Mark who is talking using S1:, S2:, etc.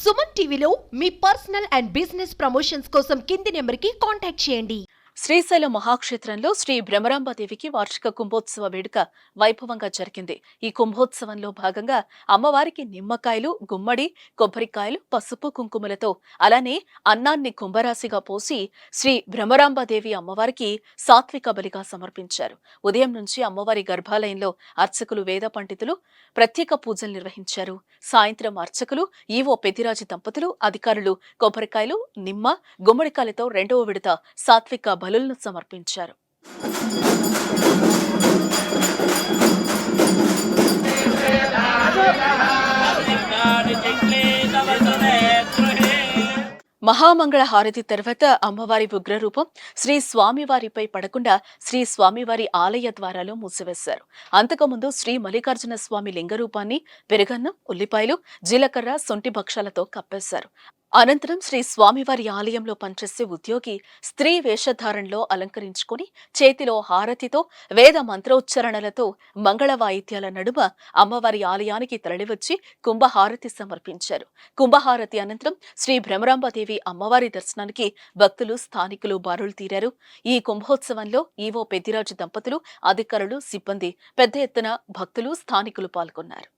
S1: సుమన్ టీవీలో మీ personal and business promotions కోసం కింది నెంబర్కి కాంటాక్ట్ చేయండి.
S2: శ్రీశైలం మహాక్షేత్రంలో శ్రీ భ్రమరాంబదేవికి వార్షిక కుంభోత్సవ వేడుక వైభవంగా జరిగింది. ఈ కుంభోత్సవంలో భాగంగా అమ్మవారికి నిమ్మకాయలు, గుమ్మడి, కొబ్బరికాయలు, పసుపు, కుంకుమలతో అలానే అన్నాన్ని కుంభరాశిగా పోసి శ్రీ భ్రమరాంబదేవి అమ్మవారికి సాత్విక బలిగా సమర్పించారు. ఉదయం నుంచి అమ్మవారి గర్భాలయంలో అర్చకులు, వేద పండితులు ప్రత్యేక పూజలు నిర్వహించారు. సాయంత్రం అర్చకులు, ఈవో పెద్దిరాజు దంపతులు, అధికారులు కొబ్బరికాయలు, నిమ్మ, గుమ్మడికాయలతో రెండవ విడత సాత్విక బలులను సమర్పించారు. మహామంగళ హారతి తర్వాత అమ్మవారి ఉగ్రరూపం శ్రీ స్వామివారిపై పడకుండా శ్రీ స్వామివారి ఆలయ ద్వారాలు మూసివేశారు. అంతకుముందు శ్రీ మల్లికార్జున స్వామి లింగరూపాన్ని పెరుగన్నం, ఉల్లిపాయలు, జీలకర్ర, సొంటి భక్షాలతో కప్పేశారు. అనంతరం శ్రీ స్వామివారి ఆలయంలో పనిచేసే ఉద్యోగి స్త్రీ వేషధారణలో అలంకరించుకుని చేతిలో హారతితో వేద మంత్రోచ్చరణలతో మంగళ వాయిద్యాల నడుమ అమ్మవారి ఆలయానికి తరలివచ్చి కుంభహారతి సమర్పించారు. కుంభహారతి అనంతరం శ్రీ భ్రమరాంబదేవి అమ్మవారి దర్శనానికి భక్తులు, స్థానికులు బారులు తీరారు. ఈ కుంభోత్సవంలో ఈవో పెద్దిరాజు దంపతులు, అధికారులు, సిబ్బంది పెద్ద ఎత్తున భక్తులు, స్థానికులు పాల్గొన్నారు.